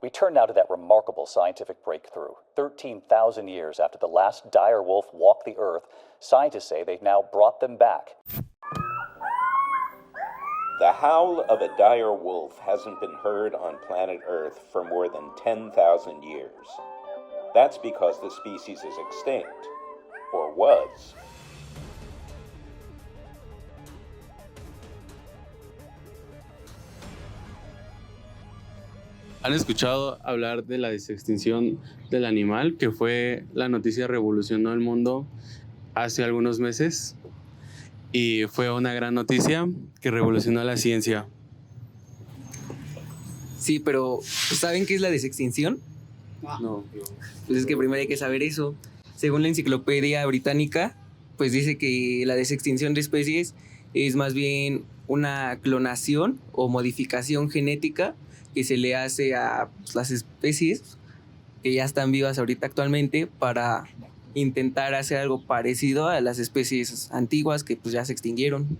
We turn now to that remarkable scientific breakthrough. 13,000 years after the last dire wolf walked the earth, scientists say they've now brought them back. The howl of a dire wolf hasn't been heard on planet Earth for more than 10,000 years. That's because the species is extinct, or was. ¿Han escuchado hablar de la extinción del animal, que fue la noticia que revolucionó el mundo hace algunos meses? Y fue una gran noticia que revolucionó la ciencia. Sí, pero ¿saben qué es la desextinción? No. Pues es que primero hay que saber eso. Según la Enciclopedia Británica, pues dice que la desextinción de especies es más bien una clonación o modificación genética que se le hace a las especies que ya están vivas ahorita actualmente para intentar hacer algo parecido a las especies antiguas que pues ya se extinguieron.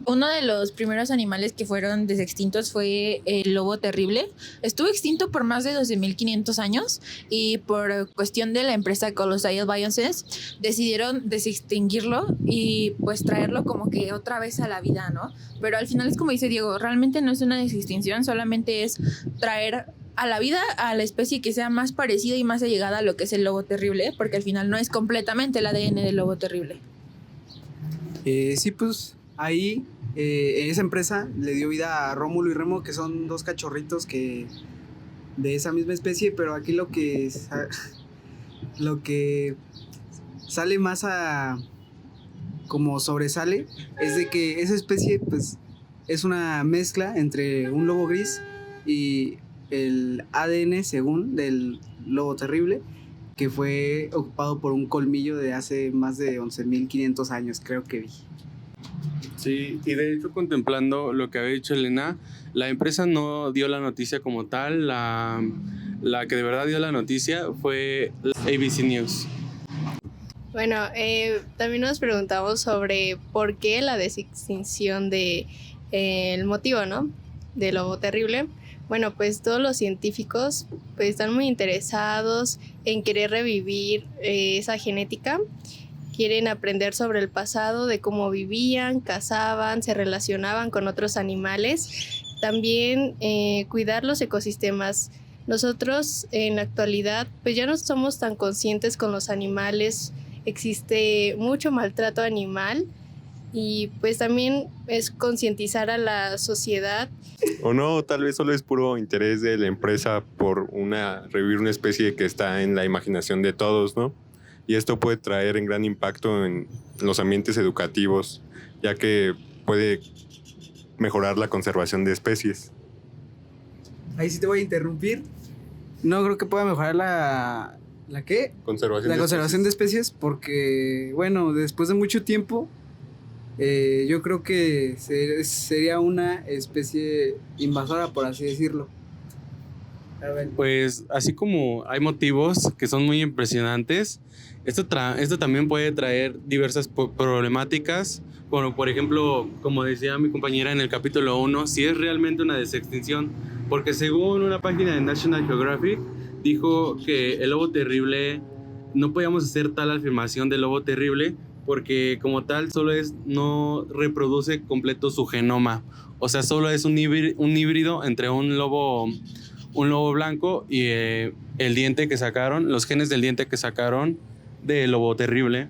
Uno de los primeros animales que fueron desextintos fue el lobo terrible. Estuvo extinto por más de 12.500 años y por cuestión de la empresa Colossal Biosciences decidieron desextinguirlo y pues traerlo como que otra vez a la vida, ¿no? Pero al final es como dice Diego, realmente no es una desextinción, solamente es traer a la vida a la especie que sea más parecida y más allegada a lo que es el lobo terrible, porque al final no es completamente el ADN del lobo terrible. Sí, pues ahí esa empresa le dio vida a Rómulo y Remo, que son dos cachorritos que de esa misma especie, pero aquí lo que sale más a como sobresale es de que esa especie pues es una mezcla entre un lobo gris y el ADN según del lobo terrible, que fue ocupado por un colmillo de hace más de 11.500 años, creo que vi. Sí, y de hecho, contemplando lo que había dicho Elena, la empresa no dio la noticia como tal, la que de verdad dio la noticia fue ABC News. Bueno, también nos preguntamos sobre por qué la desextinción el motivo, ¿no?, del lobo terrible. Bueno, pues todos los científicos pues, están muy interesados en querer revivir esa genética. Quieren aprender sobre el pasado, de cómo vivían, cazaban, se relacionaban con otros animales. También cuidar los ecosistemas. Nosotros en la actualidad pues ya no somos tan conscientes con los animales. Existe mucho maltrato animal y pues también es concientizar a la sociedad. O no, tal vez solo es puro interés de la empresa por revivir una especie que está en la imaginación de todos, ¿no? Y esto puede traer en gran impacto en los ambientes educativos, ya que puede mejorar la conservación de especies. Ahí sí te voy a interrumpir. No creo que pueda mejorar ¿la qué? La conservación de especies, porque, bueno, después de mucho tiempo, yo creo que sería una especie invasora, por así decirlo. Pues así como hay motivos que son muy impresionantes, esto también puede traer diversas problemáticas, como por ejemplo, como decía mi compañera en el capítulo 1, si es realmente una desextinción, porque según una página de National Geographic, dijo que el lobo terrible, no podíamos hacer tal afirmación del lobo terrible, porque como tal no reproduce completo su genoma, o sea, solo es un híbrido entre un lobo blanco y el diente que sacaron, los genes del diente que sacaron del lobo terrible.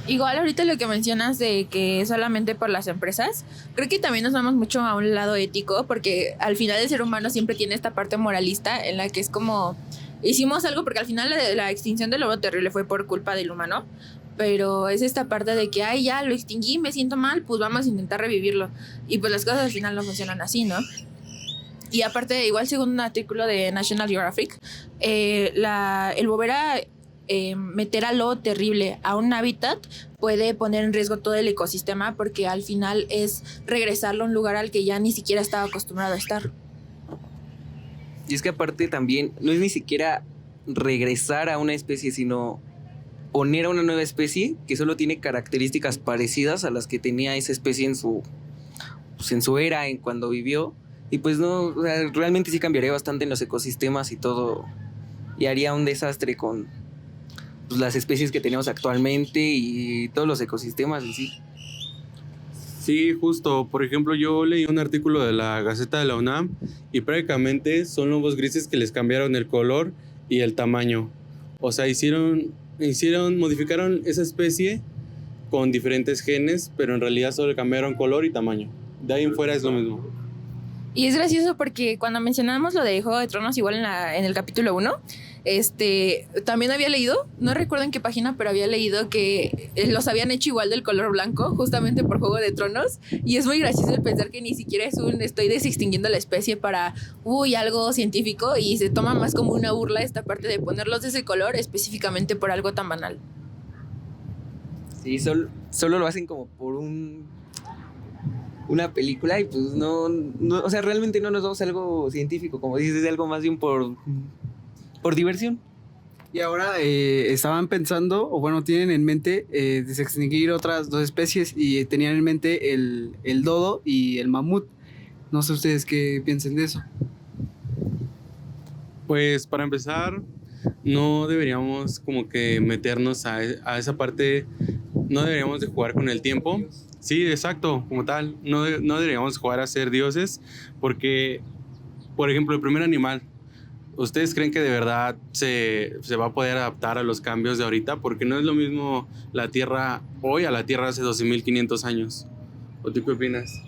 Igual ahorita lo que mencionas de que solamente por las empresas, creo que también nos vamos mucho a un lado ético, porque al final el ser humano siempre tiene esta parte moralista en la que es como, hicimos algo porque al final la extinción del lobo terrible fue por culpa del humano, pero es esta parte de que, ay, ya lo extinguí, me siento mal, pues vamos a intentar revivirlo, y pues las cosas al final no funcionan así, ¿no? Y aparte, igual según un artículo de National Geographic, el volver a meter al lobo terrible a un hábitat puede poner en riesgo todo el ecosistema, porque al final es regresarlo a un lugar al que ya ni siquiera estaba acostumbrado a estar. Y es que aparte también no es ni siquiera regresar a una especie, sino poner a una nueva especie que solo tiene características parecidas a las que tenía esa especie en su era, en cuando vivió. Y pues no, o sea, realmente sí cambiaría bastante en los ecosistemas y todo. Y haría un desastre con pues, las especies que tenemos actualmente y todos los ecosistemas en sí. Sí, justo. Por ejemplo, yo leí un artículo de la Gaceta de la UNAM y prácticamente son lobos grises que les cambiaron el color y el tamaño. O sea, modificaron esa especie con diferentes genes, pero en realidad solo le cambiaron color y tamaño. De ahí en fuera es lo mismo. Y es gracioso porque cuando mencionamos lo de Juego de Tronos, igual en el capítulo 1, también había leído, no recuerdo en qué página, pero había leído que los habían hecho igual del color blanco, justamente por Juego de Tronos. Y es muy gracioso el pensar que ni siquiera es estoy desextinguiendo la especie para, algo científico, y se toma más como una burla esta parte de ponerlos de ese color específicamente por algo tan banal. Sí, solo lo hacen como por una película y pues no, o sea, realmente no nos vamos a algo científico, como dices, es algo más bien por diversión. Y ahora estaban pensando, o bueno, tienen en mente desextinguir otras 2 especies y tenían en mente el dodo y el mamut. No sé ustedes qué piensen de eso. Pues para empezar, no deberíamos como que meternos a esa parte, no deberíamos de jugar con el tiempo. Sí, exacto, como tal, no deberíamos jugar a ser dioses porque, por ejemplo, el primer animal, ¿ustedes creen que de verdad se va a poder adaptar a los cambios de ahorita? Porque no es lo mismo la Tierra hoy a la Tierra hace 12.500 años. ¿O tú qué opinas?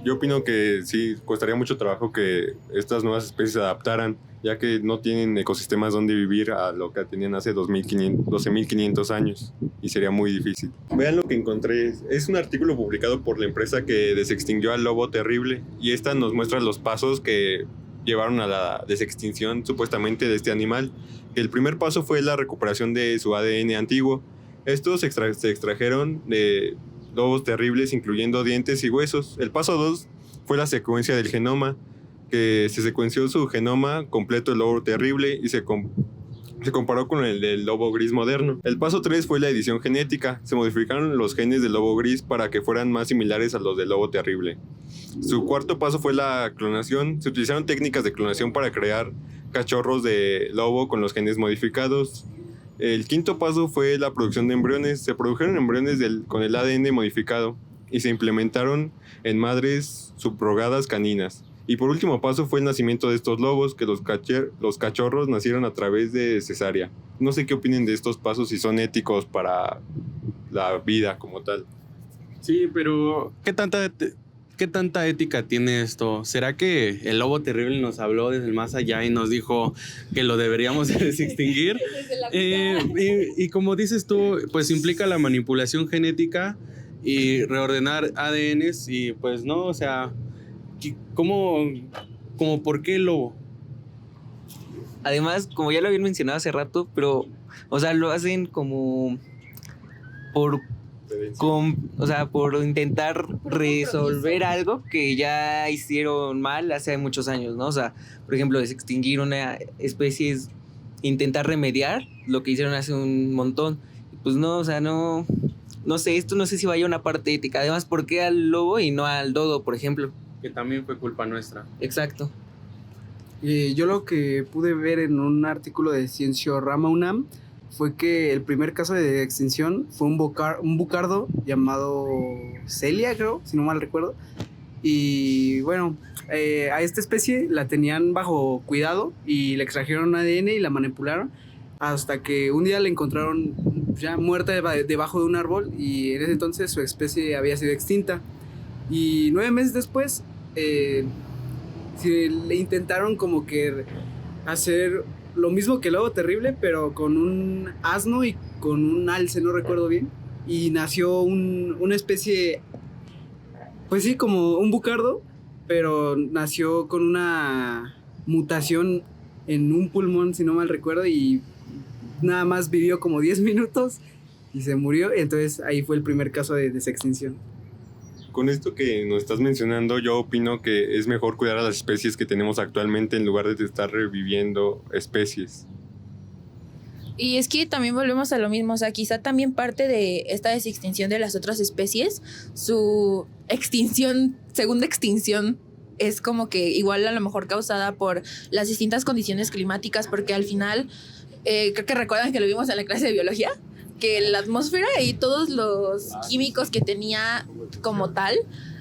Yo opino que sí, costaría mucho trabajo que estas nuevas especies se adaptaran, ya que no tienen ecosistemas donde vivir a lo que tenían hace 12.500 años, y sería muy difícil. Vean lo que encontré, es un artículo publicado por la empresa que desextinguió al lobo terrible, y esta nos muestra los pasos que llevaron a la desextinción supuestamente de este animal. El primer paso fue la recuperación de su ADN antiguo. Estos se extrajeron de lobos terribles, incluyendo dientes y huesos. El paso 2 fue la secuencia del genoma, que se secuenció su genoma completo del lobo terrible y se comparó con el del lobo gris moderno. El paso 3 fue la edición genética. Se modificaron los genes del lobo gris para que fueran más similares a los del lobo terrible. Su cuarto paso fue la clonación. Se utilizaron técnicas de clonación para crear cachorros de lobo con los genes modificados. El quinto paso fue la producción de embriones. Se produjeron embriones con el ADN modificado y se implementaron en madres subrogadas caninas. Y por último paso fue el nacimiento de estos lobos, que los cachorros nacieron a través de cesárea. No sé qué opinen de estos pasos, si son éticos para la vida como tal. Sí, pero ¿qué tanta ética tiene esto? ¿Será que el lobo terrible nos habló desde el más allá y nos dijo que lo deberíamos desextinguir? Y como dices tú, pues implica la manipulación genética y reordenar ADNs y pues no, o sea, ¿cómo por qué el lobo? Además, como ya lo habían mencionado hace rato, pero, o sea, lo hacen como por intentar resolver algo que ya hicieron mal hace muchos años, ¿no? O sea, por ejemplo, desextinguir una especie es intentar remediar lo que hicieron hace un montón. Pues no, o sea, no sé, esto no sé si vaya a una parte ética. Además, ¿por qué al lobo y no al dodo, por ejemplo? Que también fue culpa nuestra. Exacto. Yo lo que pude ver en un artículo de Cienciorama UNAM fue que el primer caso de extinción fue un bucardo llamado Celia, creo, si no mal recuerdo. Y bueno, a esta especie la tenían bajo cuidado y le extrajeron ADN y la manipularon hasta que un día la encontraron ya muerta debajo de un árbol, y en ese entonces su especie había sido extinta. Y 9 meses después le intentaron como que hacer lo mismo que el lobo terrible, pero con un asno y con un alce, no recuerdo bien. Y nació una especie, pues sí, como un bucardo, pero nació con una mutación en un pulmón, si no mal recuerdo, y nada más vivió como 10 minutos y se murió. Entonces ahí fue el primer caso de desextinción. Con esto que nos estás mencionando, yo opino que es mejor cuidar a las especies que tenemos actualmente en lugar de estar reviviendo especies. Y es que también volvemos a lo mismo, o sea, quizá también parte de esta desextinción de las otras especies, su segunda extinción es como que igual a lo mejor causada por las distintas condiciones climáticas, porque al final, creo que recuerdan que lo vimos en la clase de biología, que la atmósfera y todos los químicos que tenía como tal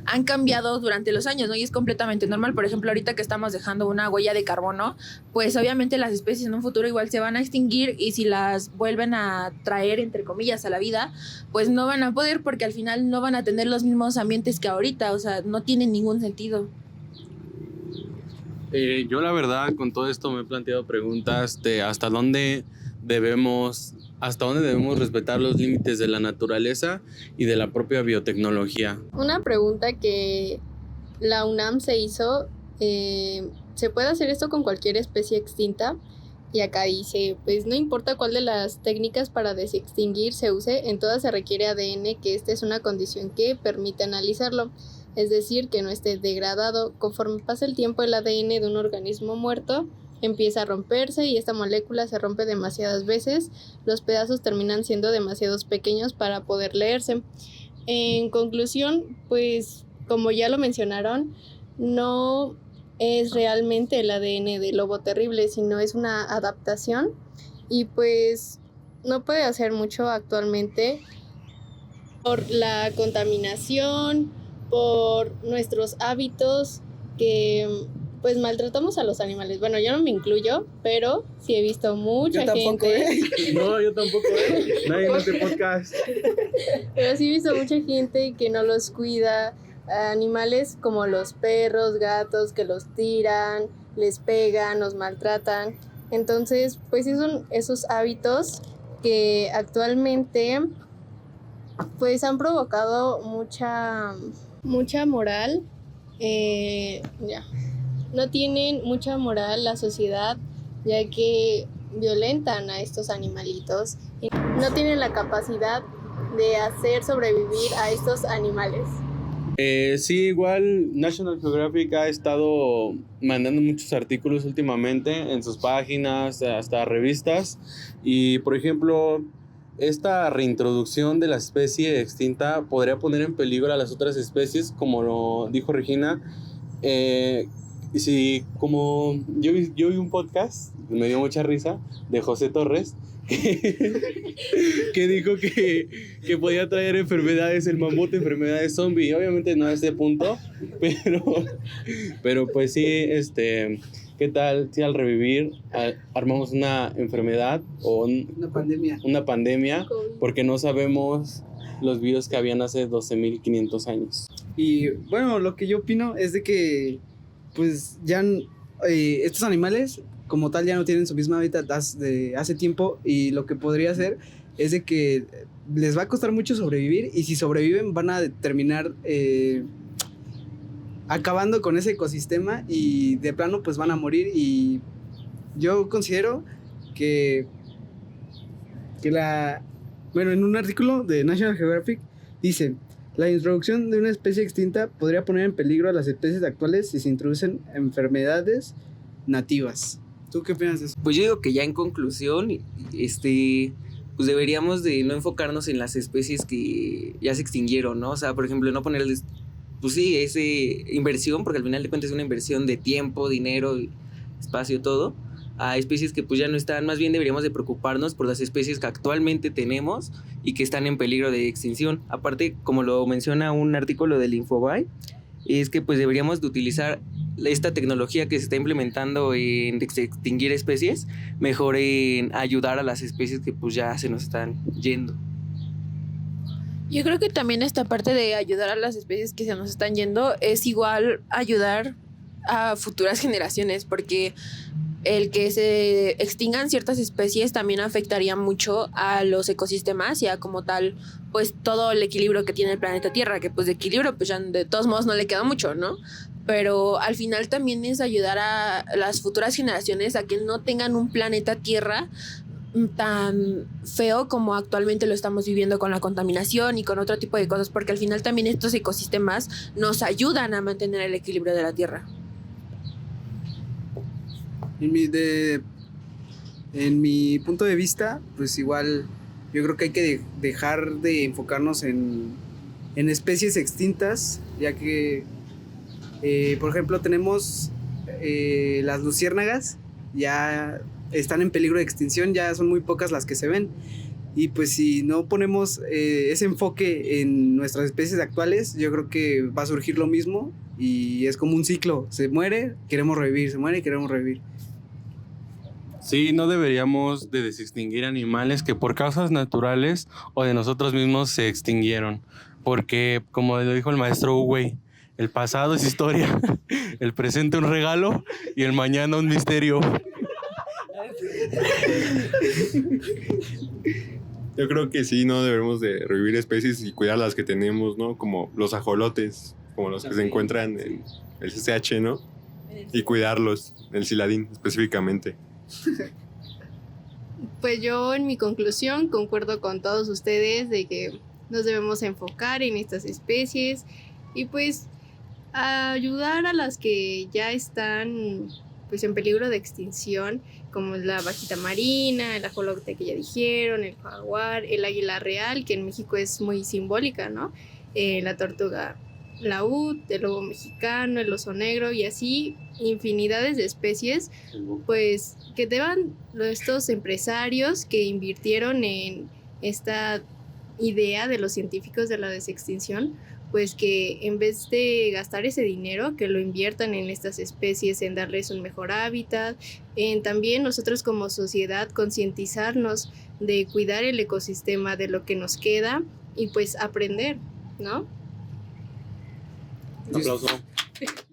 han cambiado durante los años, ¿no? Y es completamente normal. Por ejemplo, ahorita que estamos dejando una huella de carbono, pues obviamente las especies en un futuro igual se van a extinguir, y si las vuelven a traer, entre comillas, a la vida, pues no van a poder, porque al final no van a tener los mismos ambientes que ahorita. O sea, no tiene ningún sentido. Yo la verdad con todo esto me he planteado preguntas de hasta dónde debemos respetar los límites de la naturaleza y de la propia biotecnología. Una pregunta que la UNAM se hizo, ¿se puede hacer esto con cualquier especie extinta? Y acá dice, pues no importa cuál de las técnicas para desextinguir se use, en todas se requiere ADN, que esta es una condición que permite analizarlo. Es decir, que no esté degradado. Conforme pasa el tiempo, el ADN de un organismo muerto empieza a romperse, y esta molécula se rompe demasiadas veces. Los pedazos terminan siendo demasiados pequeños para poder leerse. En conclusión, pues como ya lo mencionaron, no es realmente el ADN del lobo terrible, sino es una adaptación, y pues no puede hacer mucho actualmente por la contaminación, por nuestros hábitos que pues maltratamos a los animales. Bueno, yo no me incluyo, pero sí he visto mucha gente. No, yo tampoco, nadie en este podcast. Pero sí he visto mucha gente que no los cuida. Animales como los perros, gatos, que los tiran, les pegan, los maltratan. Entonces, pues son esos hábitos que actualmente pues han provocado mucha moral. No tienen mucha moral la sociedad, ya que violentan a estos animalitos y no tienen la capacidad de hacer sobrevivir a estos animales. Sí, igual National Geographic ha estado mandando muchos artículos últimamente en sus páginas, hasta revistas, y por ejemplo, esta reintroducción de la especie extinta podría poner en peligro a las otras especies, como lo dijo Regina. Sí, como yo vi un podcast, me dio mucha risa, de José Torres, que dijo que podía traer enfermedades el mamut, enfermedades zombie. Obviamente no a ese punto, pero pues sí, ¿qué tal si al revivir armamos una enfermedad o una pandemia, porque no sabemos los virus que habían hace 12.500 años? Y bueno, lo que yo opino es de que pues ya estos animales como tal ya no tienen su misma hábitat de hace tiempo, y lo que podría hacer es de que les va a costar mucho sobrevivir, y si sobreviven van a terminar acabando con ese ecosistema, y de plano pues van a morir. Y yo considero que en un artículo de National Geographic dice: la introducción de una especie extinta podría poner en peligro a las especies actuales si se introducen enfermedades nativas. ¿Tú qué opinas de eso? Pues yo digo que ya en conclusión, pues deberíamos de no enfocarnos en las especies que ya se extinguieron, ¿no? O sea, por ejemplo, no ponerles, pues sí, esa inversión, porque al final de cuentas es una inversión de tiempo, dinero, espacio, todo, a especies que pues ya no están. Más bien deberíamos de preocuparnos por las especies que actualmente tenemos y que están en peligro de extinción. Aparte, como lo menciona un artículo del Infobae, es que pues deberíamos de utilizar esta tecnología que se está implementando en extinguir especies, mejor en ayudar a las especies que pues ya se nos están yendo. Yo creo que también esta parte de ayudar a las especies que se nos están yendo es igual ayudar a futuras generaciones, porque el que se extingan ciertas especies también afectaría mucho a los ecosistemas y a como tal, pues todo el equilibrio que tiene el planeta Tierra, que pues de equilibrio pues ya de todos modos no le queda mucho, ¿no? Pero al final también es ayudar a las futuras generaciones a que no tengan un planeta Tierra tan feo como actualmente lo estamos viviendo, con la contaminación y con otro tipo de cosas, porque al final también estos ecosistemas nos ayudan a mantener el equilibrio de la Tierra. En mi punto de vista, pues igual yo creo que hay que dejar de enfocarnos en especies extintas, ya que Por ejemplo, tenemos las luciérnagas, ya están en peligro de extinción, ya son muy pocas las que se ven. Y pues si no ponemos ese enfoque en nuestras especies actuales, yo creo que va a surgir lo mismo y es como un ciclo. Se muere, queremos revivir, se muere y queremos revivir. Sí, no deberíamos de desextinguir animales que por causas naturales o de nosotros mismos se extinguieron. Porque, como lo dijo el maestro Uwey, el pasado es historia, el presente un regalo y el mañana un misterio. Yo creo que sí, no debemos de revivir especies y cuidar las que tenemos, ¿no? Como los ajolotes, como los que se encuentran en el CCH, ¿no? Y cuidarlos, el Ciladín específicamente. Pues yo en mi conclusión concuerdo con todos ustedes de que nos debemos enfocar en estas especies y pues ayudar a las que ya están pues en peligro de extinción, como la vaquita marina, el ajolote que ya dijeron, el jaguar, el águila real, que en México es muy simbólica, ¿no? La tortuga laúd, el lobo mexicano, el oso negro y así infinidades de especies, pues que deban estos empresarios que invirtieron en esta idea de los científicos de la desextinción, pues que en vez de gastar ese dinero, que lo inviertan en estas especies, en darles un mejor hábitat, en también nosotros como sociedad concientizarnos de cuidar el ecosistema de lo que nos queda y pues aprender, ¿no? Un aplauso.